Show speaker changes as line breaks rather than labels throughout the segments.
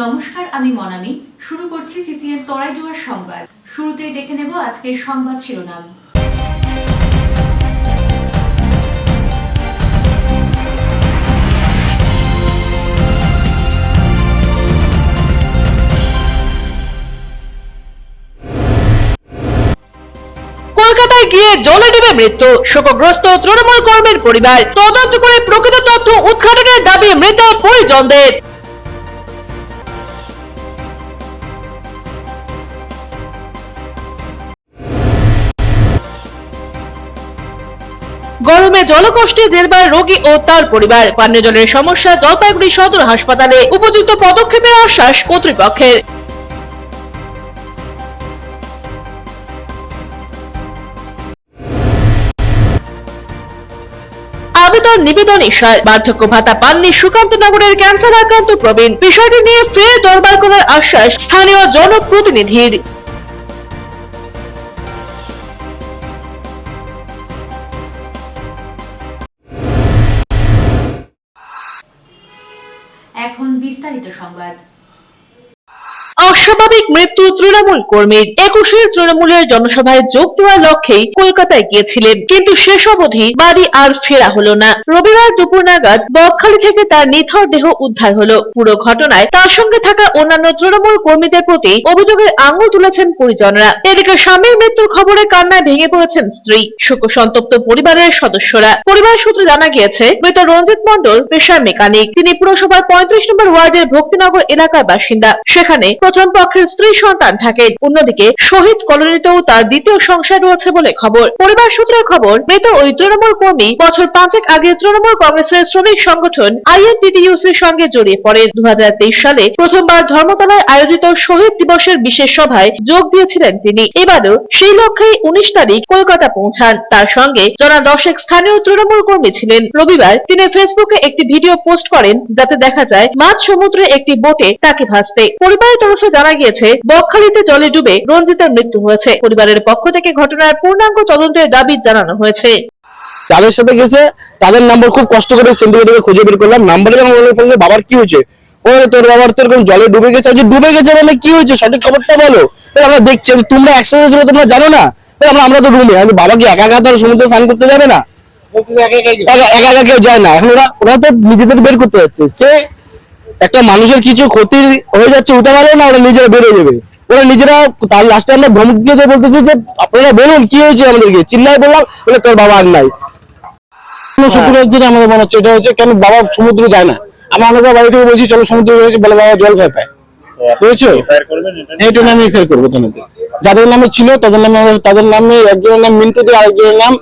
নমস্কার, আমি মনামি। শুরু করছি সিসিএন তরাইডুয়ার সংবাদ। শুরুতেই দেখে নেব আজকের সংবাদ শিরোনাম।
কলকাতায় গিয়ে জলে ডুবে মৃত্যু, শোকগ্রস্ত তৃণমূল কর্মীর পরিবার। তদন্ত করে প্রকৃত তথ্য উদ্ঘাটনের দাবি মৃত পরিজনদের। গরমে জলকষ্টে জেরবার রোগী ও তার পরিবার। পানীয় জলের সমস্যা জলপাইগুড়ি সদর হাসপাতালে, উপযুক্ত পদক্ষেপের আশ্বাস কর্তৃপক্ষের। আবেদন নিবেদন ইশার, বার্ধক্য ভাতা পাননি সুকান্তনগরের ক্যান্সার আক্রান্ত প্রবীণ। বিষয়টি নিয়ে ফের দরবার করার আশ্বাস স্থানীয় জনপ্রতিনিধির।
এখন বিস্তারিত সংবাদ।
অস্বাভাবিক মৃত্যু তৃণমূল কর্মীর। 21 তৃণমূলের জনসভায় যোগ দেওয়ার লক্ষ্যেই কলকাতায় গিয়েছিলেন, কিন্তু শেষ অবধি বাড়ি আর ফেরা হলো না। রবিবার দুপুর নাগাদ বকখালি থেকে তার নিথর দেহ উদ্ধার হলো। পুরো ঘটনায় তার সঙ্গে থাকা অন্যান্য তৃণমূল কর্মীদের প্রতি অভিযোগের আঙুল তুলেছেন পরিজনরা। এদিকে স্বামীর মৃত্যুর খবরে কান্নায় ভেঙে পড়েছেন স্ত্রী, শোকসন্তপ্ত পরিবারের সদস্যরা। পরিবার সূত্রে জানা গিয়েছে, মৃত রঞ্জিত মণ্ডল পেশায় মেকানিক। তিনি পুরসভার 35 নম্বর ওয়ার্ডের ভক্তিনগর এলাকার বাসিন্দা। সেখানে প্রথম পক্ষের স্ত্রী সন্তান থাকেন। অন্যদিকে শহীদ কলোনিতেও তার দ্বিতীয় সংসার রয়েছে বলে খবর। পরিবার সূত্রের খবর, মৃত ওই তৃণমূল কর্মী বছর 5 আগে তৃণমূল কংগ্রেসের শ্রমিক সংগঠন আইএনটিটিইউসির সঙ্গে জড়িয়ে পড়েন। 2023 সালে প্রথমবার ধর্মতলায় আয়োজিত শহীদ দিবসের বিশেষ সভায় যোগ দিয়েছিলেন তিনি। এবারও সেই লক্ষ্যেই 19 তারিখ কলকাতা পৌঁছান। তার সঙ্গে জনা 10 স্থানীয় তৃণমূল কর্মী ছিলেন। রবিবার তিনি ফেসবুকে একটি ভিডিও পোস্ট করেন, যাতে দেখা যায় মাঝ সমুদ্রে একটি বোটে তাকে ভাসতে। পরিবারের তরফে জানা গিয়েছে, বকখালিতে জলে ডুবে রঞ্জিতের মৃত্যু হয়েছে। পরিবারের পক্ষ থেকে ঘটনার পূর্ণাঙ্গ তদন্তের দাবি জানানো হয়েছে।
যাদের সাথে গেছে তাদের নাম্বার খুব কষ্ট করে সিন্ডিকেটে খুঁজে বের করলাম। নাম্বারে যখন মনে পড়লো বাবার কি হয়েছে, তোর বাবার তো এরকম জলে ডুবে গেছে। আজ ডুবে গেছে মানে কি হয়েছে, সঠিক খবরটা বলো। আমরা দেখছি তোমরা একসাথে ছিল, তোমরা জানো না। আমরা তো রুমে, বাবা কি একা একা তো সমুদ্রে স্নান করতে যাবে না? একা একা কেউ যায় না। এখন ওরা তো নিজেদের বের করতে যাচ্ছে। সে একটা মানুষের কিছু ক্ষতি হয়ে যাচ্ছে, ওটা ভালো না, ওরা নিজেরা বেরোয় যাবে। ওরা নিজেরা তার লাস্টে আমরা ধমক দিয়ে বলতেছে যে আপনারা বলুন কি হয়েছে আমাদেরকে। চিল্লায় বললাম, বলে তোর বাবা আর নাই। শুক্রবার দিনে আমাদের মনে হচ্ছে এটা হচ্ছে কেন বাবা সমুদ্রে যায় না। আমরা অনেকবার বাড়ি থেকে বলছি চলো সমুদ্রে হয়েছে, বলে বাবা জল ভয় পায়। বুঝেছো, এইটা নামে ফের করবো। যাদের নামে ছিল তাদের নামে একজনের নাম মিন্টু দে, আরেকজনের নাম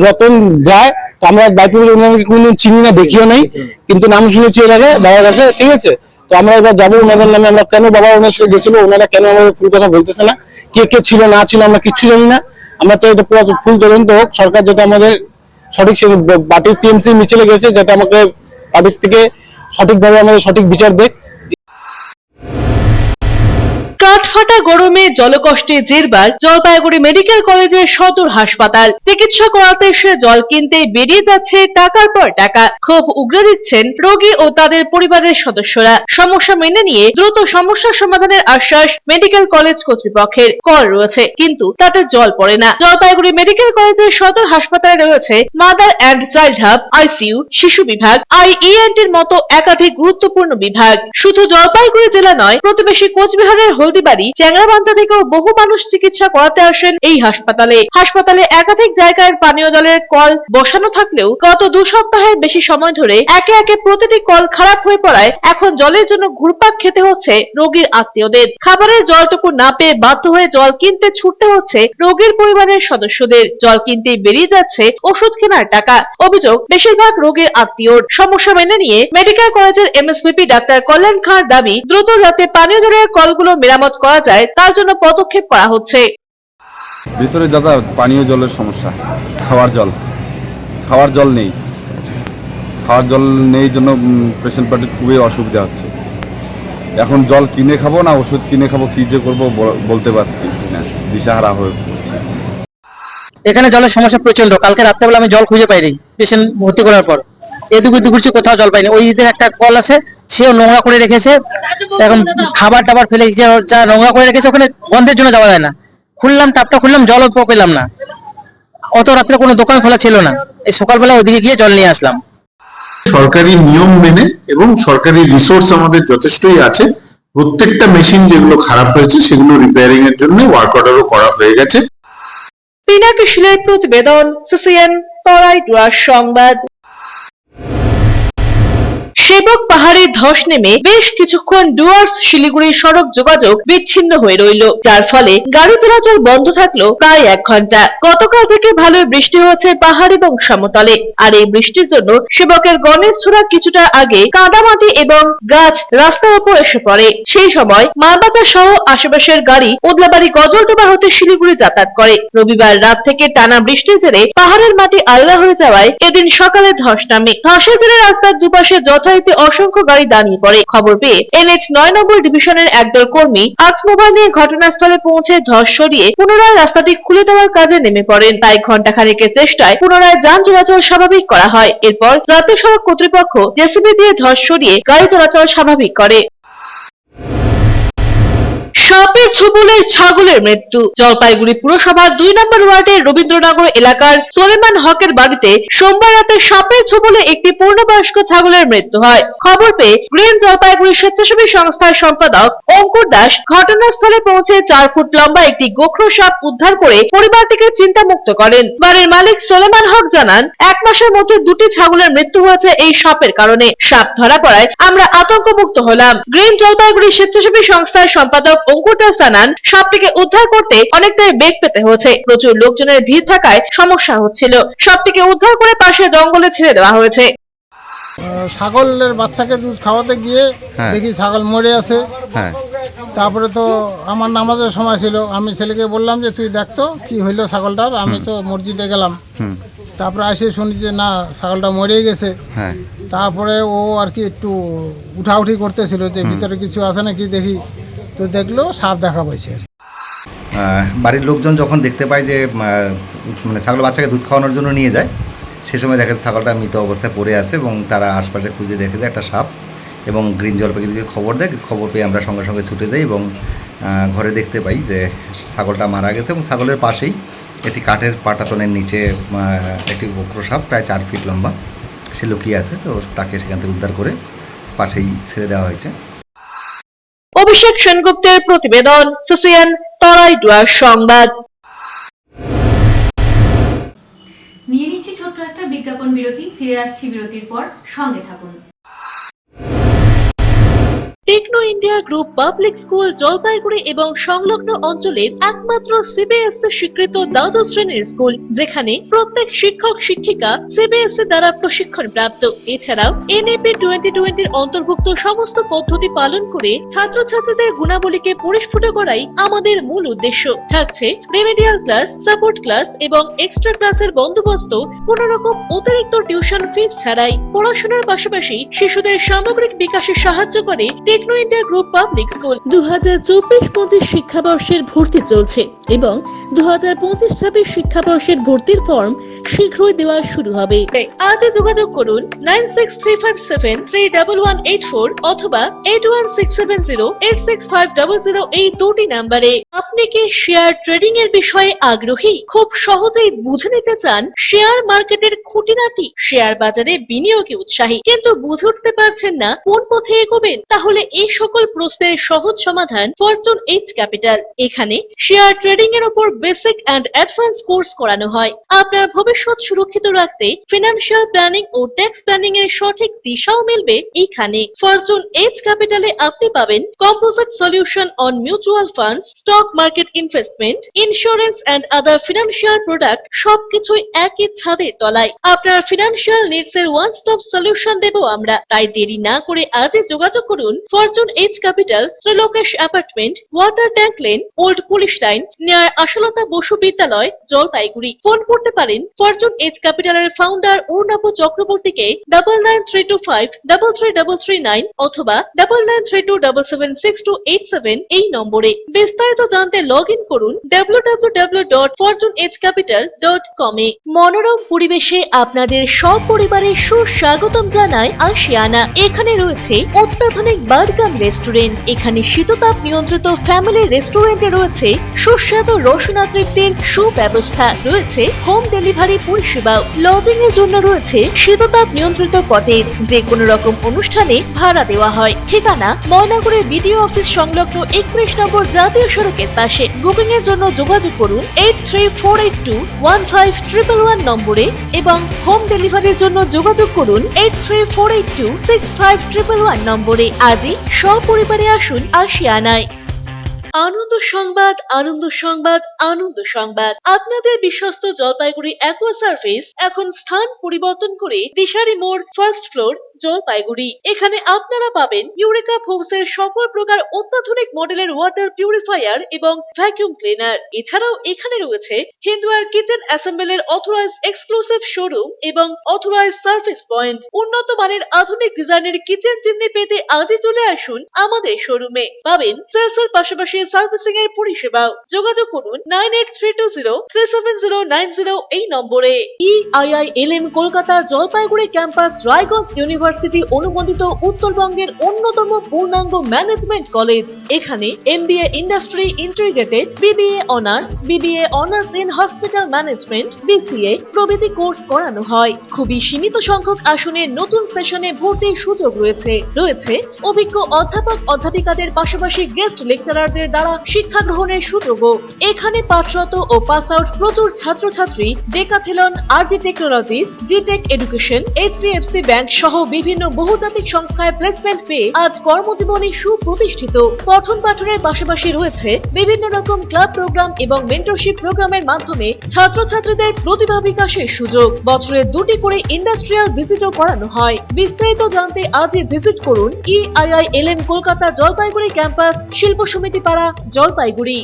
রতন রায়। তো আমরা বাইপুর কোনদিন চিনি না, দেখিও নাই, কিন্তু নাম শুনেছি এর আগে বাবার কাছে। ঠিক আছে, তো আমরা এবার যাবো ওনাদের নামে। আমরা কেন বাবা ওনার সাথে গেছিল, ওনারা কেন আমাদের ফুল কথা বলতেছে না, কে কে ছিল না ছিল আমরা কিচ্ছু জানি না। আমরা চাই এটা পুরো ফুল তদন্ত হোক। সরকার যাতে আমাদের সঠিক বাটির টিএমসি মিছিলে গেছে, যাতে আমাকে বাটির থেকে সঠিকভাবে আমাদের সঠিক বিচার দেখ।
কাঠফাটা গরমে জলকষ্টে জেরবার জলপাইগুড়ি মেডিকেল কলেজের সদর হাসপাতাল। চিকিৎসা করাতে সে জল কিনতে বেরিয়ে যাচ্ছে টাকার পর টাকা। ক্ষোভ উগরে দিচ্ছেন রোগী ও তাদের পরিবারের সদস্যরা। সমস্যা মেনে নিয়ে দ্রুত সমস্যার সমাধানের আশ্বাস মেডিকেল কলেজ কর্তৃপক্ষের। কল রয়েছে, কিন্তু তাতে জল পড়ে না। জলপাইগুড়ি মেডিকেল কলেজের সদর হাসপাতালে রয়েছে mother and child hub, ICU, শিশু বিভাগ, আইইএনটির মতো একাধিক গুরুত্বপূর্ণ বিভাগ। শুধু জলপাইগুড়ি জেলা নয়, প্রতিবেশী কোচবিহারের হলদিবাড়ি, চ্যাংরাবান্ধা থেকেও বহু মানুষ চিকিৎসা করাতে আসেন এই হাসপাতালে। হাসপাতালে একাধিক জায়গায় পানীয় জলের কল বসানো থাকলেও গত 2 সপ্তাহের বেশি সময় ধরে একে একে প্রতিটি কল খারাপ হয়ে পড়ায় এখন জলের জন্য ঘুরপাক খেতে হচ্ছে রোগীর আত্মীয়দের। খাবারের জলটুকু না পেয়ে বাধ্য হয়ে জল কিনতে ছুটতে হচ্ছে রোগীর পরিবারের সদস্যদের। জল কিনতেই বেরিয়ে যাচ্ছে ওষুধ কেনার টাকা। অভিযোগ, বেশিরভাগ রোগীর আত্মীয়র। সমস্যা মেনে নিয়ে মেডিকেল কলেজের এমএসভিপি ডাক্তার কল্যাণ খাঁর দাবি, দ্রুত যাতে পানীয় জলের কলগুলো মেরামত করা যায় তার জন্য পদক্ষেপ করা হচ্ছে।
ভিতরে দাদা পানীয় জলের সমস্যা, খাওয়ার জল নেই। খাওয়ার জল নেই জন্য পেশেন্ট পার্টির খুবই অসুবিধা হচ্ছে। এখন জল কিনে খাবো না ওষুধ কিনে খাবো, কি যে করবো বলতে পারছি না, দিশাহারা হয়ে পড়ছি।
এখানে জলের সমস্যা প্রচন্ড। কালকে রাত্রেবেলা আমি জল খুঁজে পাইনি পেশেন্ট ভর্তি করার পর। এদিকে ঘুরছি, কোথাও জল পাইনি। ওই দিকে একটা কল আছে, সেও নোংরা করে রেখেছে। এখন খাবার টাবার ফেলে যা নোংরা করে রেখেছে, ওখানে গন্ধের জন্য যাওয়া যায় না। খুললাম, টাপটা খুললাম, জল পেলাম না। অত রাত্রে কোনো দোকান খোলা ছিল না, এই সকালবেলা ওদিকে গিয়ে জল নিয়ে আসলাম।
সরকারি নিয়ম মেনে এবং সরকারি রিসোর্স আমাদের যথেষ্টই আছে। প্রত্যেকটা মেশিন যেগুলো খারাপ হয়েছে সেগুলো রিপেয়ারিং এর জন্য ওয়ার্ক অর্ডারও করা হয়ে গেছে।
পিনাকি শিলের প্রতিবেদন, সিসিএন তরাইডুয়ার সংবাদ। সেবক পাহাড়ে ধস নেমে বেশ কিছুক্ষণ ডুয়ার্স শিলিগুড়ি সড়ক যোগাযোগ বিচ্ছিন্ন হয়ে রইল, যার ফলে গাড়ি চলাচল বন্ধ থাকলো প্রায় 1 ঘন্টা। গতকাল থেকে ভালো বৃষ্টি হয়েছে পাহাড় এবং সমতলে, আর এই বৃষ্টির জন্য সেবকের গণেশছড়া কিছুটা আগে কাদামাটি এবং গাছ রাস্তার উপর এসে পড়ে। সেই সময় মালবাজার সহ আশেপাশের গাড়ি ওদলাবাড়ি গজলডোবা হতে শিলিগুড়ি যাতায়াত করে। রবিবার রাত থেকে টানা বৃষ্টির জেরে পাহাড়ের মাটি আলগা হয়ে যাওয়ায় এদিন সকালে ধস নামে। ধসের জেরে রাস্তার দুপাশে যথারীতি অসংখ্য গাড়ি দাঁড়িয়ে পড়ে। খবর পেয়ে NH 9 নম্বর ডিভিশনের একদল কর্মী আত্মবান নিয়ে ঘটনাস্থলে পৌঁছে ধস সরিয়ে পুনরায় রাস্তাটি খুলে দেওয়ার কাজে নেমে পড়েন। তাই ঘণ্টাখানেকের চেষ্টায় পুনরায় যান চলাচল স্বাভাবিক করা হয়। এরপর জাতীয় সড়ক কর্তৃপক্ষ জেসিবি দিয়ে ধস সরিয়ে গাড়ি চলাচল স্বাভাবিক করে। সাপের ছোবলে ছাগলের মৃত্যু। জলপাইগুড়ি পুরসভার 2 নম্বর ওয়ার্ডের রবীন্দ্রনগর এলাকার সোলেমান হকের বাড়িতে সোমবার রাতে সাপের ছোবলে একটি পূর্ণবয়স্ক ছাগলের মৃত্যু হয়। খবর পেয়ে গ্রিন জলপাইগুড়ি স্বেচ্ছাসেবী সংস্থার সম্পাদক অঙ্কুর দাস ঘটনাস্থলে পৌঁছে 4 ফুট লম্বা একটি গোখরো সাপ উদ্ধার করে পরিবারটিকে চিন্তামুক্ত করেন। বাড়ির মালিক সোলেমান হক জানান, 1 মাসের মধ্যে 2টি ছাগলের মৃত্যু হয়েছে এই সাপের কারণে। সাপ ধরা পড়ায় আমরা আতঙ্কমুক্ত হলাম। গ্রিন জলপাইগুড়ি স্বেচ্ছাসেবী সংস্থার সম্পাদক অঙ্কুর দাস জানান, সাপটিকে উদ্ধার করতে অনেকটাই বেগ পেতে হয়েছে। প্রচুর লোকজনের ভিড় থাকায় সমস্যা হচ্ছিল। সাপটিকে উদ্ধার করে পাশে জঙ্গলে ছেড়ে দেওয়া হয়েছে।
ছাগলের বাচ্চাকে দুধ খাওয়াতে গিয়ে দেখি ছাগল মরে আছে। তারপরে তো আমার নামাজের সময় ছিল, আমি ছেলেকে বললাম যে তুই দেখতো কি হইলো ছাগলটার। আমি তো মসজিদে গেলাম, তারপরে এসে শুনি যে না ছাগলটা মরে গেছে। তারপরে ও আর কি একটু উঠাউঠি করতেছিল যে ভিতরে কিছু আছে নাকি দেখি, তো দেখলো সাপ দেখা পাইছে।
বাড়ির লোকজন যখন দেখতে পায় যে মানে ছাগল বাচ্চাকে দুধ খাওয়ানোর জন্য নিয়ে যায়, সে সময় দেখা যায় ছাগলটা মৃত অবস্থায় পড়ে আছে এবং তারা আশপাশে খুঁজে দেখে যে একটা সাপ, এবং গ্রিন জলপাইগুড়িকে খবর দেয়। খবর পেয়ে আমরা সঙ্গে সঙ্গে ছুটে যাই এবং ঘরে দেখতে পাই যে ছাগলটা মারা গেছে এবং ছাগলের পাশেই একটি কাঠের পাটাতনের নিচে একটি গোখরো সাপ প্রায় 4 ফিট লম্বা সে লুকিয়ে আছে। তো তাকে সেখান থেকে উদ্ধার করে পাশেই ছেড়ে দেওয়া হয়েছে।
অভিষেক সেনগুপ্তের প্রতিবেদন, সিসিএন তরাইডুয়ার সংবাদ।
নিয়ে নিচ্ছি ছোট্ট একটা বিজ্ঞাপন বিরতি, ফিরে আসছি বিরতির পর, সঙ্গে থাকুন।
Techno India group public school Jalpaiguri এবং সংলগ্ন অঞ্চলের একমাত্র সিবিএসসি স্বীকৃত দ্বাদশ শ্রেণীর স্কুল, যেখানে প্রত্যেক শিক্ষক শিক্ষিকা সিবিএসসি দ্বারা প্রশিক্ষণ প্রাপ্ত। এছাড়াও এনএপি 2020 অন্তর্ভুক্ত সমস্ত পদ্ধতি পালন করে ছাত্রছাত্রীদের গুণাবলীকে পরিস্ফুট করাই আমাদের মূল উদ্দেশ্য। থাকছে রেমেডিয়াল ক্লাস, সাপোর্ট ক্লাস এবং এক্সট্রা ক্লাসের বন্দোবস্ত, কোনো রকম অতিরিক্ত টিউশন ফিস ছাড়াই। পড়াশোনার পাশাপাশি শিশুদের সামগ্রিক বিকাশে সাহায্য করে Techno India group public school. 2024-25 শিক্ষাবর্ষের ভর্তি চলছে এবং 2025-26 শিক্ষাবর্ষের ভর্তির ফর্ম শীঘ্রই দেওয়া শুরু হবে। আজই যোগাযোগ করুন 9635731184 অথবা 8167086500 এই 2টি নম্বরে। আপনি কি শেয়ার ট্রেডিং এর বিষয়ে আগ্রহী? খুব সহজেই বুঝে নিতে চান শেয়ার মার্কেটের খুঁটিনাটি, শেয়ার বাজারে বিনিয়োগে উৎসাহী, কিন্তু বুঝে উঠতে পারছেন না কোন পথে এগোবেন? তাহলে এই সকল প্রশ্নের সহজ সমাধান ফরচুন এইচ ক্যাপিটাল। এখানে শেয়ার ট্রেডিং এর উপর বেসিক এন্ড অ্যাডভান্স কোর্স করানো হয়। আপনার ভবিষ্যৎ সুরক্ষিত রাখতে ফিনান্সিয়াল প্ল্যানিং ও ট্যাক্স প্ল্যানিং এর সঠিক দিশাও মিলবে এইখানে। ফরচুন এইচ ক্যাপিটালে আপনি পাবেন composite solution on mutual funds, stock market investment, insurance and other financial product, সবকিছুই একই ছাদের তলায়। আপনার ফিনান্সিয়াল নিডস এর ওয়ান স্টপ সলিউশন দেব আমরা। তাই দেরি না করে আজই যোগাযোগ করুন Fortune Edge Capital, Trilokesh Apartment, Water Tank Lane, Old Police Line, near Ashalata Basu Vidyalaya, Jalpaiguri. Phone করতে পারেন ফরচুন এজ ক্যাপিটালের ফাউন্ডার অরুণাভ চক্রবর্তীকে 9932533339 অথবা 9932776287 এই নম্বরে। বিস্তারিত জানতে লগ ইন করুন www.fortuneagecapital.com এ। মনোরম পরিবেশে আপনাদের সপরিবারে সুস্বাগতম জানায় আশিয়ানা। এখানে রয়েছে অত্যাধুনিক বার্গার রেস্টুরেন্ট। এখানে শীততাপ নিয়ন্ত্রিত ফ্যামিলি রেস্টুরেন্টে রয়েছে সুস্বাদু রসনা তৃপ্তির সুব্যবস্থা। রয়েছে হোম ডেলিভারি পরিষেবাও। লজিং এর জন্য রয়েছে শীততাপ নিয়ন্ত্রিত কটেজ, যে কোনো রকম অনুষ্ঠানে ভাড়া দেওয়া হয়। ঠিকানা ময়নাগুড়ির বিডিও অফিস সংলগ্ন 31 নম্বর জাতীয় সড়কের পাশে। বুকিং এর জন্য যোগাযোগ করুন 8348215111 নম্বরে এবং হোম ডেলিভারির জন্য যোগাযোগ করুন 8348265111 নম্বরে। আজই সপরিবারে আসুন আশিয়ানায়। আনন্দ সংবাদ, আনন্দ সংবাদ, আনন্দ সংবাদ। আপনাদের বিশ্বস্ত জলপাইগুড়ি অ্যাকোয়া সার্ভিস এখন স্থান পরিবর্তন করে দিশারি মোড়, ফার্স্ট ফ্লোর, জলপাইগুড়ি। এখানে আপনারা পাবেন ইউরেকা ফোর্বসের সকল প্রকার অত্যাধুনিক মডেলের ওয়াটার পিউরিফায়ার এবং ভ্যাকুয়াম ক্লিনার। এছাড়াও এখানে রয়েছে হিন্দওয়্যার কিচেন অ্যাসেম্বলের অথরাইজড এক্সক্লুসিভ শোরুম এবং অথরাইজড সার্ভিস পয়েন্ট। উন্নত মানের আধুনিক ডিজাইনের কিচেন চিমনি পেতে আজই চলে আসুন আমাদের শোরুমে। পাবেন সেলসের পাশাপাশি সার্ভিসিং এর পরিষেবাও। যোগাযোগ করুন 9832037090 এই নম্বরে। EIILM Kolkata Jalpaiguri campus Raiganj university অনুমোদিত উত্তরবঙ্গের অন্যতম পূর্ণাঙ্গ ম্যানেজমেন্ট কলেজ। এখানে MBA industry integrated, BBA honours, BBA honours in hospital management, BCA প্রভৃতি কোর্স করানো হয়। খুবই সীমিত সংখ্যক আসনে নতুন সেশনে ভর্তির সুযোগ রয়েছে। রয়েছে অভিজ্ঞ অধ্যাপক অধ্যাপিকাদের পাশাপাশি গেস্ট লেকচারারদের দ্বারা শিক্ষা গ্রহণের সুযোগও। এখানে পাঠরত ও পাস আউট প্রচুর ছাত্রছাত্রী ডেকাথেলন, RG টেকনোলজিস, জিটেক এডুকেশন, HDFC ব্যাংক সহ বিভিন্ন বহুজাতিক সংস্থায় প্লেসমেন্ট পেয়ে আজ কর্মজীবনে সুপ্রতিষ্ঠিত। পঠন পাঠনের পাশাপাশি রয়েছে বিভিন্ন রকম ক্লাব প্রোগ্রাম এবং মেন্টরশিপ প্রোগ্রামের মাধ্যমে ছাত্রছাত্রীদের প্রতিভা বিকাশের সুযোগ। বছরে 2টি করে ইন্ডাস্ট্রিয়াল ভিজিটও করানো হয়। বিস্তারিত জানতে আজই ভিজিট করুন EIILM কলকাতা জলপাইগুড়ি ক্যাম্পাস, শিল্প সমিতি পাড়া, জলপাইগুড়ি।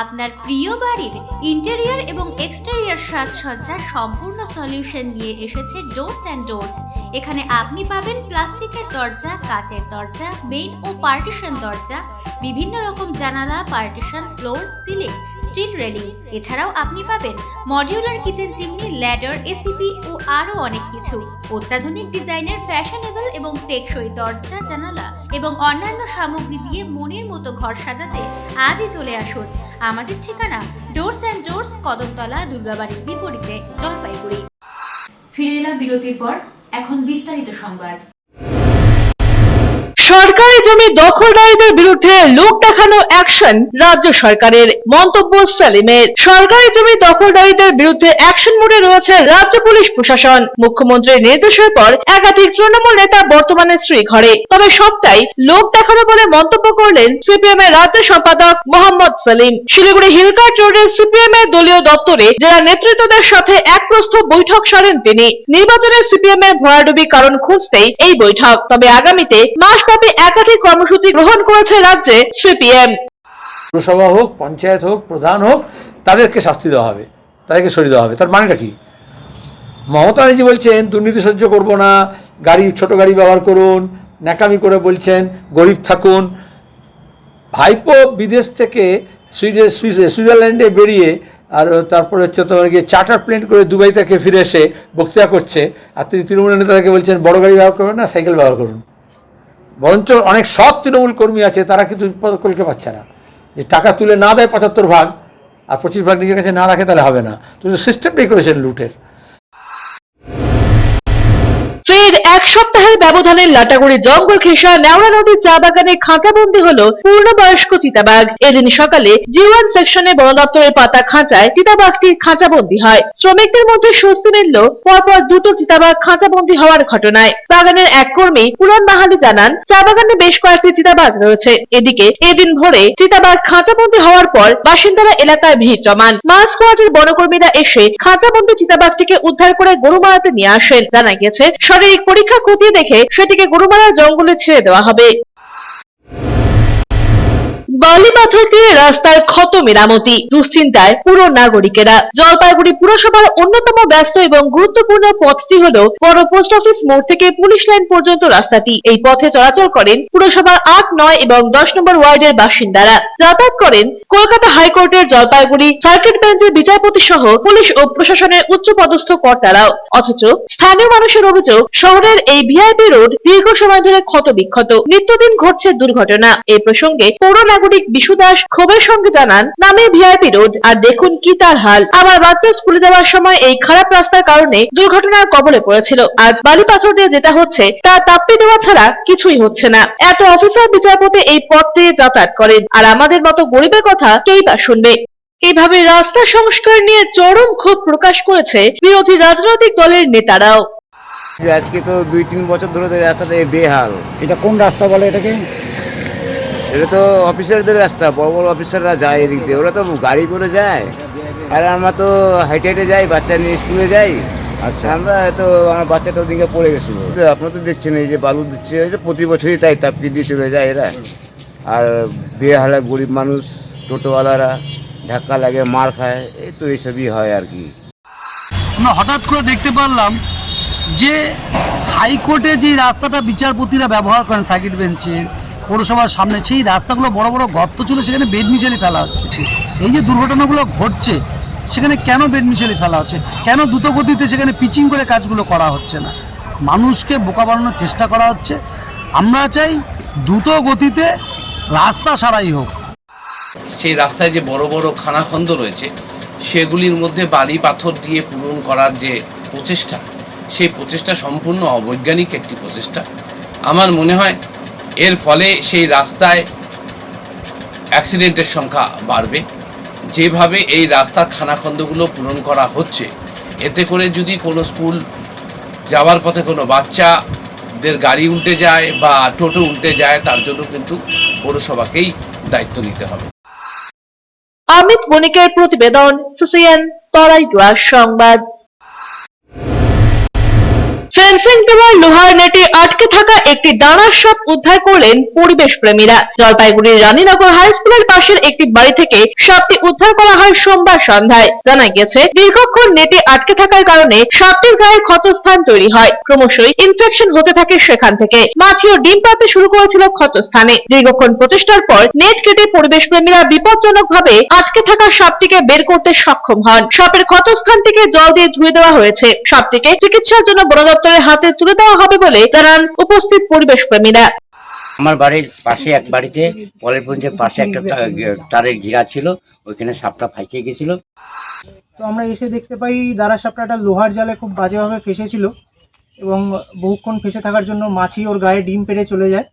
আপনার প্রিয় বাড়ির ইন্টেরিয়র এবং এক্সটেরিয়র সাজসজ্জার সম্পূর্ণ সলিউশন নিয়ে এসেছে ডোরস অ্যান্ড ডোরস। এখানে আপনি পাবেন প্লাস্টিকের দরজা, কাচের দরজা, মেইন ও পার্টিশন দরজা, বিভিন্ন রকম জানালা, partition, floor, ceiling, steel railing. এছাড়াও আপনি পাবেন modular kitchen chimney, ladder, ACP ও আরো অনেক কিছু। অত্যাধুনিক ডিজাইনের ফ্যাশনেবল এবং টেকসই দরজা, জানালা এবং অন্যান্য সামগ্রী দিয়ে মনের মতো ঘর সাজাতে আজই চলে আসুন। আমাদের ঠিকানা ডোরস অ্যান্ড ডোরস, কদমতলা, দুর্গাবাড়ির বিপরীতে, জলপাইগুড়ি। ফিরে এলাম বিরতির পর। এখন বিস্তারিত সংবাদ।
সরকারি জমি দখলদারীদের বিরুদ্ধে লোক দেখানো অ্যাকশন রাজ্য সরকারের, মন্তব্য সেলিমের। সরকারি জমি দখলদারীদের বিরুদ্ধে অ্যাকশন মোডে রয়েছে রাজ্য পুলিশ প্রশাসন। মুখ্যমন্ত্রীর নির্দেশের পর একাধিক তৃণমূল নেতা বর্তমানে শ্রীঘরে, তবে সবটাই লোক দেখানো বলে মন্তব্য করলেন সিপিএম এর রাজ্য সম্পাদক মোহাম্মদ সেলিম। শিলিগুড়ি হিলকার্ট রোডের সিপিএম এর দলীয় দপ্তরে জেলা নেতৃত্বদের সাথে এক প্রস্থ বৈঠক সারেন তিনি। নির্বাচনে সিপিএম এর ভরাডুবি কারণ খুঁজতেই এই বৈঠক। তবে আগামীতে মাসব্যাপী একাধিক কর্মসূচি গ্রহণ করেছে রাজ্যে সিপিএম।
পুরসভা হোক, পঞ্চায়েত হোক, প্রধান হোক, তাদেরকে শাস্তি দেওয়া হবে, তাদেরকে সরিয়ে দেওয়া হবে। তার মানেটা কি? মমতা ব্যানার্জি বলছেন দুর্নীতি সহ্য করব না, গাড়ি ছোট গাড়ি ব্যবহার করুন, ন্যাকামি করে বলছেন গরিব থাকুন। ভাইপো বিদেশ থেকে সুইজারল্যান্ডে বেরিয়ে আর তারপরে হচ্ছে তোমার গিয়ে চার্টার প্লেন করে দুবাই থেকে ফিরে এসে বক্তৃতা করছে, আর তিনি তৃণমূল নেতাকে বলছেন বড় গাড়ি ব্যবহার করবেন না, সাইকেল ব্যবহার করুন। বরঞ্চ অনেক সৎ তৃণমূল কর্মী আছে, তারা কিন্তু পদকলকে পাচ্ছে না। যে টাকা তুলে না দেয় 75 ভাগ আর 25 ভাগ নিজের কাছে না রাখে, তাহলে হবে না। তো সিস্টেমটাই করেছেন লুটের।
ফের এক সপ্তাহের ব্যবধানে লাটাগুড়ি জঙ্গল ঘেঁষা নেওড়া নদীর চা বাগানে খাঁচাবন্দি হলো পূর্ণবয়স্ক চিতাবাঘ। এদিন সকালে G1 সেকশনে বন দপ্তরের পাতা খাঁচায় চিতাবাঘটি খাঁচাবন্দি হয়। শ্রমিকদের মধ্যে স্বস্তি মিলল পরপর দুটো চিতাবাঘ খাঁচাবন্দি হওয়ার ঘটনায়। বাগানের এক কর্মী পুরান মাহালি জানান, চা বাগানে বেশ কয়েকটি চিতাবাঘ রয়েছে। এদিকে এদিন ভোরে চিতাবাঘ খাঁচাবন্দি হওয়ার পর বাসিন্দারা এলাকায় ভিড় জমান। মাছ কোয়ার্টের বনকর্মীরা এসে খাঁচাবন্দি চিতাবাঘটিকে উদ্ধার করে গরুমারাতে নিয়ে আসেন। জানা গেছে শারীরিক পরীক্ষা খতিয়ে দেখে সেটিকে গরুমারা জঙ্গলে ছেড়ে দেওয়া হবে। বালি পাথর দিয়ে রাস্তার ক্ষত মেরামতি, দুশ্চিন্তায় পুরো নাগরিকেরা। জলপাইগুড়ি পুরসভার অন্যতম ব্যস্ত এবং গুরুত্বপূর্ণ পথটি হলো বড় পোস্ট অফিস মোড় থেকে পুলিশ লাইন পর্যন্ত রাস্তাটি। এই পথে চলাচল করেন পুরসভার 8, 9 এবং 10 নম্বর ওয়ার্ডের বাসিন্দারা। যাতায়াত করেন কলকাতা হাইকোর্টের জলপাইগুড়ি সার্কিট বেঞ্চের বিচারপতি সহ পুলিশ ও প্রশাসনের উচ্চপদস্থ কর্তারাও। অথচ স্থানীয় মানুষের অভিযোগ, শহরের এই ভিআইপি রোড দীর্ঘ সময় ধরে ক্ষতবিক্ষত, নিত্যদিন ঘটছে দুর্ঘটনা। এই প্রসঙ্গে পৌর নাগরিক বিশু দাস ক্ষোভের সঙ্গে জানান, নামে ভিআইপি রোড আর দেখুন কি তার হাল। আমার বাচ্চা স্কুলে যাওয়ার সময় এই খারাপ রাস্তার কারণে দুর্ঘটনার কবলে পড়েছিল। আজ বালি পাথর দিয়ে যেটা হচ্ছে তা তাপ্পি দেওয়া ছাড়া কিছুই হচ্ছে না। এত অফিসার বিচারপতি এই পথ দিয়ে যাতায়াত করেন, আর আমাদের মতো গরিবের কথা কেই বা শুনবে। এইভাবে রাস্তা সংস্কার নিয়ে চরম ক্ষোভ প্রকাশ করেছে বিরোধী রাজনৈতিক দলের নেতারাও।
আজকে তো 2-3 বছর ধরে রাস্তাটা বেহাল।
এটা কোন রাস্তা বলে এটাকে?
এটা তো অফিসারদের রাস্তা, বড় বড় অফিসাররা যায় এদিক দিয়ে, ওরা তো গাড়ি করে যায়, আর আমরা তো হাইটে হাইটে যাই, বাচ্চা নিয়ে স্কুলে যাই। আচ্ছা, আমরা তো আমার বাচ্চাটা ওদিকে পড়ে গেছিল। আপনারা তো দেখছেন এই যে বালু দিচ্ছে, এই যে প্রতি বছরই তাই টাপকি দিয়ে চলে যায় এরা। আর বেহালা গরিব মানুষ, টোটোওয়ালারা ধাক্কা লাগে, মার খায়, এই তো এইসবই হয় আর কি।
আমরা হঠাৎ করে দেখতে পারলাম যে হাইকোর্টে যে রাস্তাটা বিচারপতিরা ব্যবহার করেন সার্কিট বেঞ্চের পৌরসভার সামনে, সেই রাস্তাগুলো বড় বড় গর্ত ছিল, সেখানে বেড মিশালি ফেলা হচ্ছে। এই যে দুর্ঘটনাগুলো ঘটছে সেখানে কেন বেড মিশালি ফেলা হচ্ছে, কেন দ্রুত গতিতে সেখানে পিচিং করে কাজগুলো করা হচ্ছে না? মানুষকে বোকা বানানোর চেষ্টা করা হচ্ছে। আমরা চাই দ্রুত গতিতে রাস্তা সারাই হোক।
সেই রাস্তায় যে বড় বড় খানাখন্দ রয়েছে সেগুলির মধ্যে বালি পাথর দিয়ে পূরণ করার যে প্রচেষ্টা, সেই প্রচেষ্টা সম্পূর্ণ অবৈজ্ঞানিক একটি প্রচেষ্টা। আমার মনে হয় এর ফলে সেই রাস্তায় অ্যাক্সিডেন্টের সংখ্যা বাড়বে। যেভাবে এই রাস্তার খানাখন্দগুলো পূরণ করা হচ্ছে, এতে করে যদি কোনো স্কুল যাওয়ার পথে কোনো বাচ্চাদের গাড়ি উল্টে যায় বা টোটো উল্টে যায়, তার জন্য কিন্তু পৌরসভাকেই দায়িত্ব নিতে হবে।
অমিত বণিকের প্রতিবেদন, সিসিএন তরাইডুয়া সংবাদ। ফেন্সিং দেওয়া লোহার নেটে আটকে থাকা একটি ডানার সাপ উদ্ধার করলেন পরিবেশ প্রেমীরা। জলপাইগুড়ির রানীনগর হাই স্কুলের পাশের একটি বাড়ি থেকে সাপটি উদ্ধার করা হয় সোমবার সন্ধ্যায়। জানা গেছে, দীর্ঘক্ষণ নেটে আটকে থাকার কারণে সাপটির গায়ে ক্ষতস্থান তৈরি হয়। ক্রমশই ইনফেকশন হতে থাকে সেখান থেকে। মাছিও ডিম পাড়তে শুরু করেছিল ক্ষতস্থানে। দীর্ঘক্ষণ প্রচেষ্টার পর নেট কেটে পরিবেশ প্রেমীরা বিপজ্জনকভাবে আটকে থাকা সাপটিকে বের করতে সক্ষম হন। সাপের ক্ষতস্থান থেকে জল দিয়ে ধুয়ে দেওয়া হয়েছে। সাপটিকে চিকিৎসার জন্য বন দপ্তরের হাতে তুলে দেওয়া হবে বলে জানান উপস্থিত পরিবেশ প্রেমীরা।
আমার বাড়ির পাশে এক বাড়িতে পলের পঞ্চের পাশে একটা তারের ঘিরা ছিল, ওইখানে সাপটা ফাঁসে গেছিল।
তো আমরা এসে দেখতে পাই দাঁড়া সাপটা একটা লোহার জালে খুব বাজেভাবে ফেসেছিল এবং বহুক্ষণ ফেসে থাকার জন্য মাছি ওর গায়ে ডিম পেড়ে চলে যায়।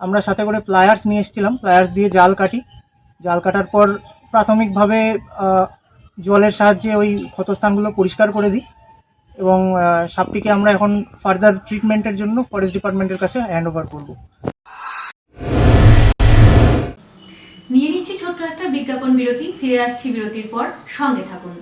আমরা সাথে করে প্লায়ার্স নিয়ে এসেছিলাম, প্লায়ার্স দিয়ে জাল কাটি। জাল কাটার পর প্রাথমিকভাবে জলের সাহায্যে ওই ক্ষতস্থানগুলো পরিষ্কার করে দিই এবং সাপটিকে আমরা এখন ফার্দার ট্রিটমেন্টের জন্য ফরেস্ট ডিপার্টমেন্টের কাছে হ্যান্ড ওভার করব।
নিয়ে নিচ্ছি ছোট্ট একটা বিজ্ঞাপন বিরতি, ফিরে আসছি বিরতির পর, সঙ্গে থাকুন।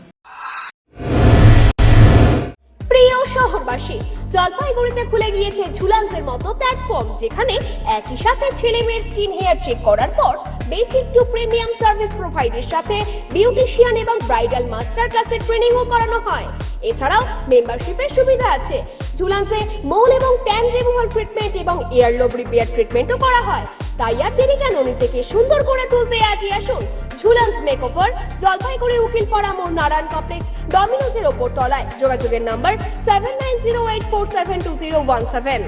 প্রিয় শহরবাসী, জলপাইগুড়িতে খুলে গিয়েছে ঝুলান্তের মতো প্ল্যাটফর্ম, যেখানে একই সাথে ছেলে মেয়ের স্কিন হেয়ার চেক করার পর বেসিক টু প্রিমিয়াম সার্ভিস প্রোভাইডের সাথে বিউটিশিয়ান এবং ব্রাইডাল মাস্টার ক্লাসের ট্রেনিংও করানো হয়। এছাড়াও মেম্বারশিপের সুবিধা আছে। ঝুলান্সে মোল এবং ট্যান রিমুভাল ট্রিটমেন্ট এবং ইয়ারলোব রিপেয়ার ট্রিটমেন্টও করা হয়। তাই আর দেরি কেন, নিজেকে সুন্দর করে তুলতে আজই আসুন ঝুলান্স মেকওভার, জলপাইগুড়ি উকিলপাড়া মোড়, নারায়ণ কমপ্লেক্স, ডমিনোজের ওপর তলায়। যোগাযোগের নাম্বার 7908472017।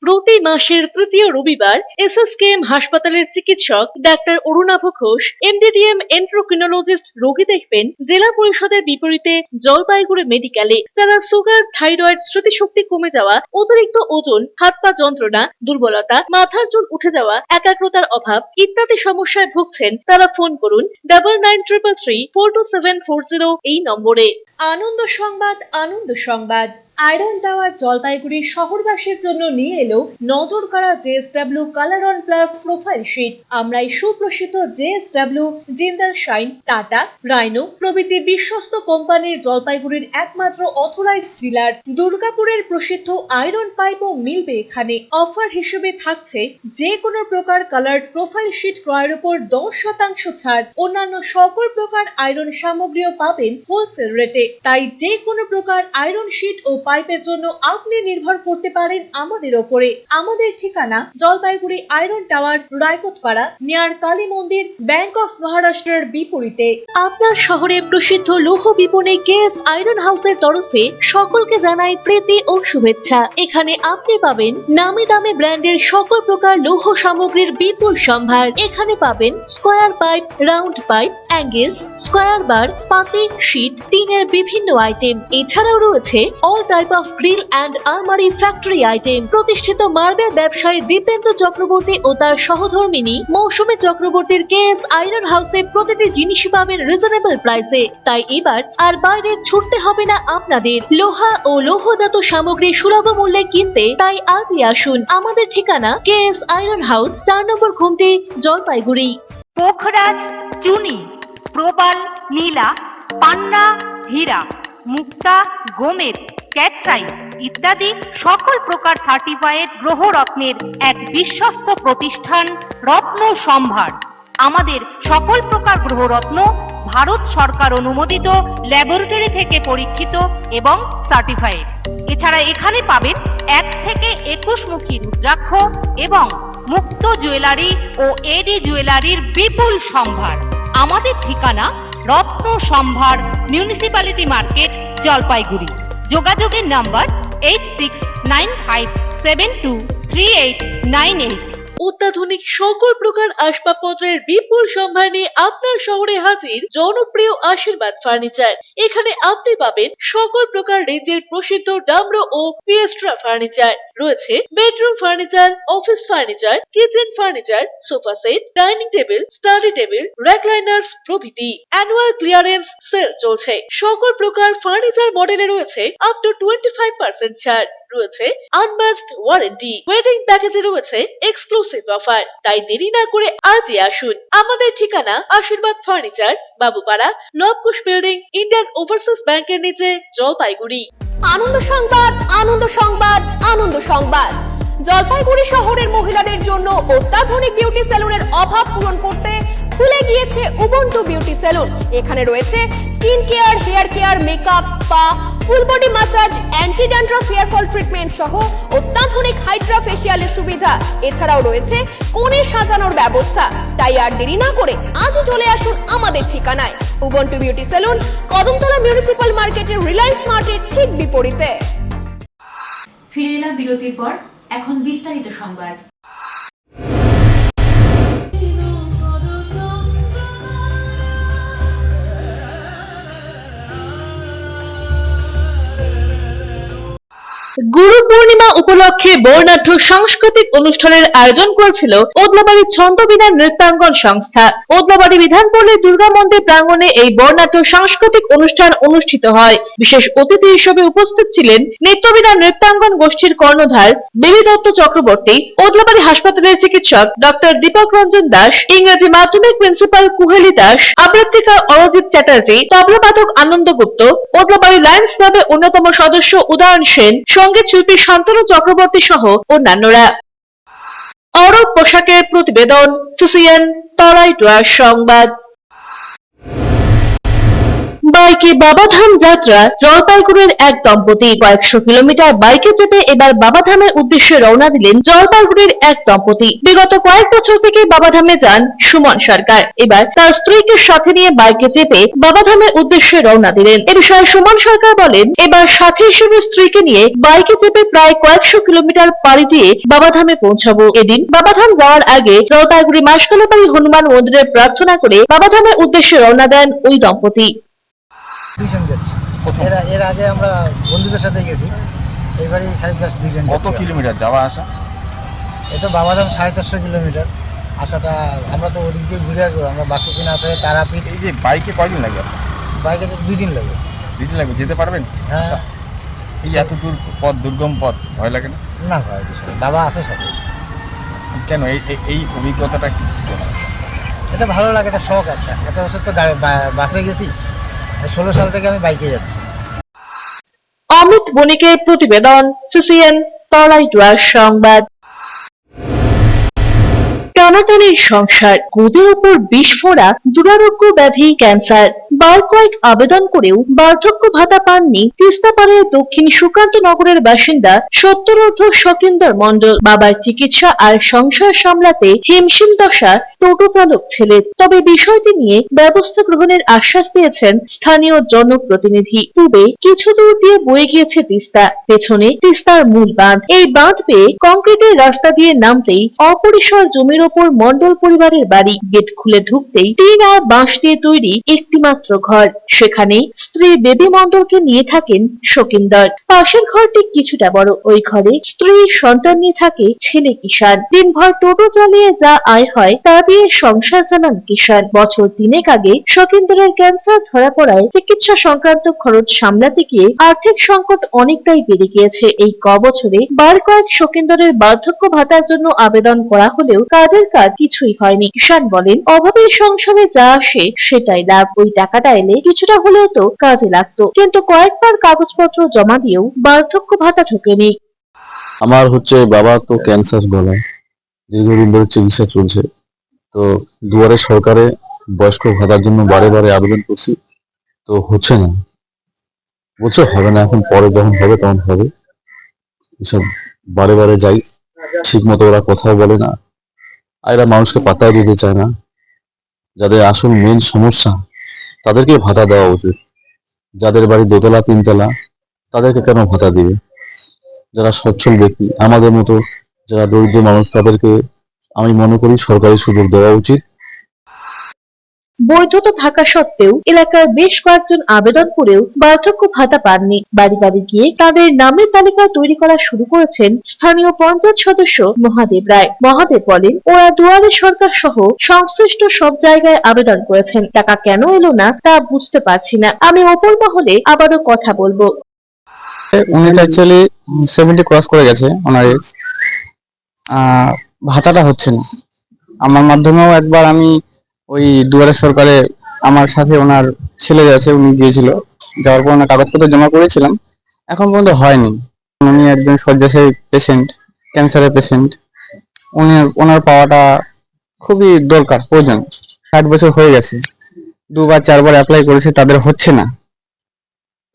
প্রতি মাসের তৃতীয় রবিবার এসএসকেএম হাসপাতালের চিকিৎসক ডাক্তার অরুণাভ ঘোষ, এমডিডিএম এন্ড্রোক্রিনোলজিস্ট রোগী দেখবেন জেলা পরিষদের বিপরীতে জলপাইগুড়ি মেডিকেলে। যারা সুগার, থাইরয়েড, স্মৃতিশক্তি কমে যাওয়া, অতিরিক্ত ওজন, হাত পা যন্ত্রণা, দুর্বলতা, মাথার চুল উঠে যাওয়া, একাগ্রতার অভাব ইত্যাদি সমস্যায় ভুগছেন, তারা ফোন করুন 9933342740 এই নম্বরে। আনন্দ সংবাদ, আনন্দ সংবাদ। আয়রন টাওয়ার জলপাইগুড়ি শহরবাসীর জন্য নিয়ে এলো নজর কাড়া JSW colour on plus profile sheet. আমরাই সুপ্রসিদ্ধ JSW, Jindal shine, Tata, rhino প্রভৃতি বিশ্বস্ত কোম্পানির জলপাইগুড়ির একমাত্র অথরাইজড ডিলার। দুর্গাপুরের প্রসিদ্ধ আয়রন পাইপও মিলবে এখানে। অফার হিসেবে থাকছে যে কোনো প্রকার কালার্ড প্রোফাইল শিট ক্রয়ের উপর 10% ছাড়। অন্যান্য সকল প্রকার আয়রন সামগ্রীও পাবেন হোলসেল রেটে। তাই যে কোনো প্রকার আয়রন শিট ও পাইপের জন্য আপনি নির্ভর করতে পারেন আমাদের ওপরে। আমাদের ঠিকানা Jalpaiguri Iron Tower, Raikotpara, near Kali Mandir, Bank of মহারাষ্ট্রের বিপরীতে। আপনার শহরে প্রসিদ্ধ লৌহ বিপণী কেএস আয়রন হাউসের তরফে সকলকে জানাই প্রীতি ও শুভেচ্ছা। এখানে আপনি পাবেন নামি দামি ব্র্যান্ডের সকল প্রকার লৌহ সামগ্রীর বিপুল সম্ভার। এখানে পাবেন square pipe, round pipe, angles, square bar, পাতি, শীট, টিনের বিভিন্ন আইটেম। এছাড়াও রয়েছে all type of grill and আলমারি ফ্যাক্টরি আইটেম। প্রতিষ্ঠিত মার্বেল ব্যবসায়ী দীপেন্দ্র চক্রবর্তী ও তার সহধর্মিনী মৌসুমী চক্রবর্তীর কেএস আয়রন হাউসে প্রতিটি জিনিসই পাবেন রিজনেবল প্রাইসে। তাই এবার আর বাইরে ছুটতে হবে না আপনাদের। লোহা ও লৌহজাত সামগ্রী সুলভ মূল্যে কিনতে তাই আজই আসুন। আমাদের ঠিকানা কেএস আয়রন হাউস, 4 নম্বর ঘুমটি, জলপাইগুড়ি।
পোখরাজ, চুনি, প্রবাল, নীলা, পান্না, হীরা, মুক্তা, গোমেদ, ক্যাটসাই ইত্যাদি সকল প্রকার সার্টিফাইড গ্রহরত্নের এক বিশ্বস্ত প্রতিষ্ঠান রত্ন সম্ভার। আমাদের সকল প্রকার গ্রহরত্ন ভারত সরকার অনুমোদিত ল্যাবরেটরি থেকে পরীক্ষিত এবং সার্টিফাইড। এছাড়া এখানে পাবেন 1 থেকে 21 মুখী রুদ্রাক্ষ এবং মুক্ত জুয়েলারি ও এডি জুয়েলারির বিপুল সম্ভার। আমাদের ঠিকানা রত্ন সম্ভার, মিউনিসিপ্যালিটি মার্কেট, জলপাইগুড়ি। যোগাযোগের নাম্বার 8695723898।
অত্যাধুনিক সকল প্রকার আসবাবপত্রের বিপুল সম্ভার নিয়ে আপনার শহরে হাজির জনপ্রিয় আশীর্বাদ ফার্নিচার। এখানে আপনি পাবেন সকল প্রকার রেঞ্জের প্রসিদ্ধ ডামরো ও পিয়েস্ট্রা ফার্নিচার। রয়েছে bedroom furniture, office furniture, kitchen furniture, sofa set, dining table, study table, recliners প্রভৃতি। অ্যানুয়াল ক্লিয়ারেন্স সেল চলছে। সকল প্রকার ফার্নিচার মডেলে রয়েছে আপ টু 25% ছাড়। রয়েছে আনম্যাচড ওয়ারেন্টি। ওয়েডিং প্যাকেজে রয়েছে এক্সক্লুসিভ অফার। তাই দেরি না করে আজই আসুন। আমাদের ঠিকানা Ashirbad Furniture, Babupara, Labkush Building, Indian Overseas ব্যাংকের নিচে, জলপাইগুড়ি।
আনন্দ সংবাদ, আনন্দ সংবাদ, আনন্দ সংবাদ। জলপাইগুড়ি শহরের মহিলাদের জন্য অত্যাধুনিক বিউটি সেলুনের অভাব পূরণ করতে খুলে গিয়েছে উবুন্টু বিউটি সেলুন। এখানে রয়েছে skin care, hair care, makeup, spa, full body massage, anti dandruff hair fall treatment সহ অত্যাধুনিক হাইড্রা ফেশিয়ালের সুবিধা। এছাড়াও রয়েছে কোণে সাজানোর ব্যবস্থা। তাই আর দেরি না করে আজই চলে আসুন আমাদের ঠিকানায়। Ubuntu beauty salon, Kadamtala municipal মার্কেটের রিলায়েন্স মার্কেট ঠিক বিপরীতে।
ফিরে এলাম বিরতির পর। এখন বিস্তারিত সংবাদ।
গুরু পূর্ণিমা উপলক্ষে বর্ণাঢ্য সাংস্কৃতিক অনুষ্ঠানের আয়োজন করেছিল ওদলাবাড়ি ছন্দবিনা নৃত্যাঙ্গন সংস্থা। ওদলাবাড়ি বিধানপল্লী দুর্গা মন্দির প্রাঙ্গণে এই বর্ণাঢ্য সাংস্কৃতিক অনুষ্ঠান অনুষ্ঠিত হয়। বিশেষ অতিথি হিসেবে উপস্থিত ছিলেন নৃত্যবিনা নৃত্যাঙ্গন গোষ্ঠীর কর্ণধার দেবী দত্ত চক্রবর্তী, ওদলাবাড়ি হাসপাতালের চিকিৎসক ডক্টর দীপক রঞ্জন দাস, ইংরেজি মাধ্যমিক প্রিন্সিপাল কুহেলি দাস, আবৃত্তিকার অরজিৎ চ্যাটার্জি, তবলাবাদক আনন্দ গুপ্ত, ওদলাবাড়ি লায়ন্স ক্লাবের অন্যতম সদস্য উদয়ন সেন, সঙ্গীত শিল্পী শান্তনু চক্রবর্তী সহ অন্যান্যরা। অরব পোশাকের প্রতিবেদন, সিসিএন তরাই ডুয়ার সংবাদ। বাইকে বাবাধাম যাত্রা। জলপাইগুড়ির এক দম্পতি কয়েকশো কিলোমিটার বাইকে চেপে এবার বাবাধামের উদ্দেশ্যে রওনা দিলেন জলপাইগুড়ির এক দম্পতি। বিগত কয়েক বছর থেকে বাবাধামে যান সুমন সরকার। এবার তার স্ত্রীকে সাথে নিয়ে বাইকে চেপে বাবাধামের উদ্দেশ্যে রওনা দিলেন। এ বিষয়ে সুমন সরকার বলেন, এবার সাথী হিসেবে স্ত্রীকে নিয়ে বাইকে চেপে প্রায় কয়েকশো কিলোমিটার পাড়ি দিয়ে বাবাধামে পৌঁছাবো। এদিন বাবাধাম যাওয়ার আগে জলপাইগুড়ি মাসকালাবাড়ি হনুমান মন্দিরে প্রার্থনা করে বাবাধামের উদ্দেশ্যে রওনা দেন ওই দম্পতি।
দুইজন যাচ্ছি। এর আগে আমরা বন্ধুদের সাথে গেছি, এবারে খালি জাস্ট দুইজন।
কত কিলোমিটার যাওয়া আসা?
এটা বাবাধাম 450 কিলোমিটার। আসাটা আমরা তো ওদিক দিয়ে ঘুরে আসবো। আমরা বাসুকিনাথ হয়ে তারাপীঠ।
এই যে বাইকে কয়দিন লাগে?
বাইকে তো 2 দিন লাগে।
ডিউটি লাগবে, যেতে পারবেন?
হ্যাঁ।
এই এত দূর পথ, দুর্গম পথ, ভয় লাগে না?
না ভয় কিছু নেই, বাবা আছে সাথে।
কেন এই অভিজ্ঞতাটা কি?
এটা ভালো লাগে, এটা শখ একটা। এত বছর তো বাসে গেছি, 16 সাল থেকে আমি বাইকে যাচ্ছি।
অমিত বণিকের প্রতিবেদন, সিসিএন তরাইটুয়ার সংবাদ। টানাটানির সংসার, গোদের উপর বিস্ফোরা, দুরারোগ্য ব্যাধি ক্যান্সার। বার কয়েক আবেদন করেও বার্ধক্য ভাতা পাননি তিস্তাপাড়ের দক্ষিণ সুকান্ত নগরের বাসিন্দা সত্তরোর্ধ্ব শকিন্দর মণ্ডল। বাবার চিকিৎসা আর সংসার সামলাতে হিমশিম দশা টোটো চালক ছেলের। তবে বিষয়টি নিয়ে ব্যবস্থা গ্রহণের আশ্বাস দিয়েছেন স্থানীয় জনপ্রতিনিধি। পূবে কিছু দূর দিয়ে বয়ে গিয়েছে তিস্তা, পেছনে তিস্তার মূল বাঁধ। এই বাঁধ পেয়ে কংক্রিটের রাস্তা দিয়ে নামতেই অপরিসর জমির ওপর মণ্ডল পরিবারের বাড়ি। গেট খুলে ঢুকতেই টিন আর বাঁশ দিয়ে তৈরি একটি মাত্র ঘর। সেখানে স্ত্রী বেবি মণ্ডলকে নিয়ে থাকেন শকিন্দর। পাশের ঘরটি কিছুটা বড়, ওই ঘরে স্ত্রী সন্তান নিয়ে থাকে ছেলে কিষান। দিনভর টোটো চালিয়ে যা আয় হয় তা দিয়ে সংসার চালান কিষান। বছর 3 আগে শকিন্দরের ক্যান্সার ধরা পড়ায় চিকিৎসা সংক্রান্ত খরচ সামলাতে গিয়ে আর্থিক সংকট অনেকটাই বেড়ে গিয়েছে। এই বছরে বার কয়েক শকিন্দরের বার্ধক্য ভাতার জন্য আবেদন করা হলেও কাজের কাজ কিছুই হয়নি। কিষান বলেন, অভাবের সংসারে যা আসে সেটাই লাভ। ওই টাকাটা এলে কিছুটা হলেও তো কাজে লাগতো, কিন্তু কয়েকবার কাগজপত্র জমা দিয়েও বার্ধক্য ভাতা ঢোকেনি।
আমার বাবা তো ক্যান্সার গলায়, দীর্ঘদিন ধরে চিকিৎসা চলছে। তো দুয়ারে সরকারে বয়স্ক ভাতার জন্য বারে বারে আবেদন করছি, তো হচ্ছে না, বলছে হবে না, এখন পরে যখন হবে তখন হবে। এসব বারে বারে যাই, ঠিক মতো ওরা কথাও বলে না, আর এরা মানুষকে পাত্তাও দিতে চায় না। যাদের আসল মেন সমস্যা তাদেরকে ভাতা দেওয়া উচিত। যাদের বাড়ি 2তলা 3তলা তাদেরকে কেন ভাতা দিবে? যারা সচ্ছল ব্যক্তি, আমাদের মতো যারা দরিদ্র মানুষ, তাদেরকে আমি মনে করি সরকারি সুযোগ দেওয়া উচিত।
বৈধতা থাকা সত্ত্বেও এলাকার বেশ কয়েকজন আবেদন করেও বার্ধক্য ভাতা পাননি। বাড়ি বাড়ি গিয়ে তাদের নামের তালিকা তৈরি করা শুরু করেছেন স্থানীয় পঞ্চায়েত সদস্য মহাদেব রায়। মহাদেব বলেন, ওরা দুয়ারে সরকার সহ সংশ্লিষ্ট সব জায়গায় আবেদন করেছেন, টাকা কেন এলো না তা বুঝতে পারছি না। আমি ওপর মহলে আবারও কথা বলবো।
উনি অ্যাকচুয়ালি 70 ক্রস করে গেছে ওনার এজ, ভাতাটা হচ্ছে না। আমার মাধ্যমেও একবার আমি ওই দুয়ারে সরকারে আমার সাথে ওনার ছেলে আছে, উনি গিয়েছিল, যাওয়ার পর ওনার কাগজপত্র জমা করেছিলাম, এখন পর্যন্ত হয়নি। উনি একজন শয্যাশায়ী পেশেন্ট, ক্যান্সারের পেশেন্ট, ওনার পাওয়াটা খুবই দরকার, প্রয়োজন। 60 বছর হয়ে গেছে, 2বার 4বার অ্যাপ্লাই করেছে, তাদের হচ্ছে না।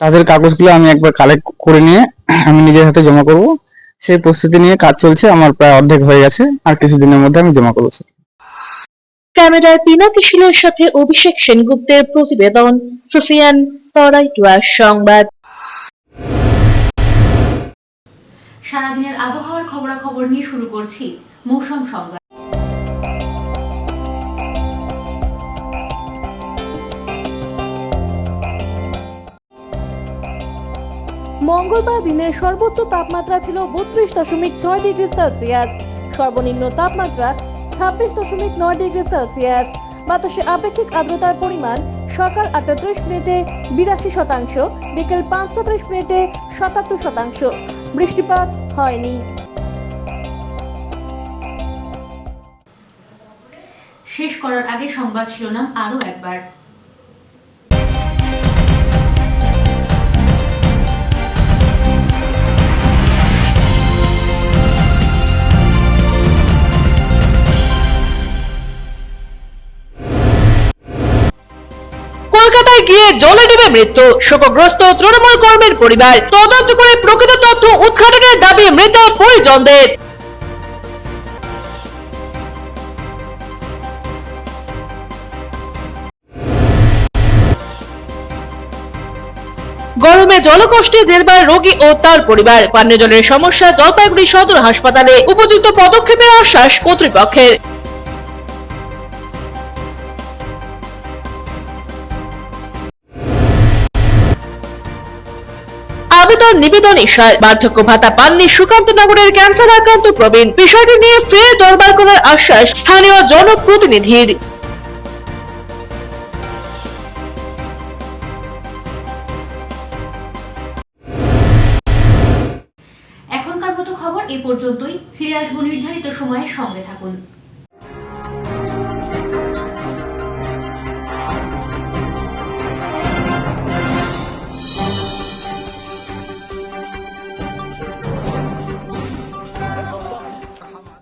তাদের কাগজগুলো আমি একবার কালেক্ট করে নিয়ে আমি নিজের হাতে জমা করব, সেই প্রস্তুতি নিয়ে কাজ চলছে। আমার প্রায় অর্ধেক হয়ে গেছে, আর কিছুদিনের মধ্যে আমি জমা করবো।
ক্যামেরায় পিনাকি শিলের সাথে অভিষেক সেনগুপ্তের প্রতিবেদন, সিসিএন তরাইটুয়ার সংবাদ।
সারাদিনের আবহাওয়ার খবরাখবর নিয়ে শুরু করছি মৌসুম সংবাদ।
মঙ্গলবার দিনের সর্বোচ্চ তাপমাত্রা ছিল 32.6 ডিগ্রি সেলসিয়াস, সর্বনিম্ন তাপমাত্রা 26.9 ডিগ্রি সেলসিয়াস। বাতাসে আপেক্ষিক আর্দ্রতার পরিমাণ সকাল 8:30 মিনিটে 82%, বিকেল 5:30 মিনিটে 77%। বৃষ্টিপাত হয়নি।
শেষ করার আগে সংবাদ শিরোনাম আরো একবার।
কলকাতায় গিয়ে জলে ডুবে মৃত্যু, শোকগ্রস্ত তৃণমূল কর্মীর পরিবার। তদন্ত করে প্রকৃত তথ্য উদ্ঘাটনের দাবি মৃত পরিজনদের। গরমে জলকষ্টে জেরবার রোগী ও তার পরিবার। পানীয় জলের সমস্যা জলপাইগুড়ি সদর হাসপাতালে, উপযুক্ত পদক্ষেপের আশ্বাস কর্তৃপক্ষের। আবেদন নিবেদন ইশার, বার্ধক্য ভাতা পাননি সুকান্ত নগরের ক্যান্সার আক্রান্ত প্রবীণ। বিষয়টি নিয়ে ফের দরবার করার আশ্বাস স্থানীয় জনপ্রতিনিধির।
সময়ের সঙ্গে থাকুন।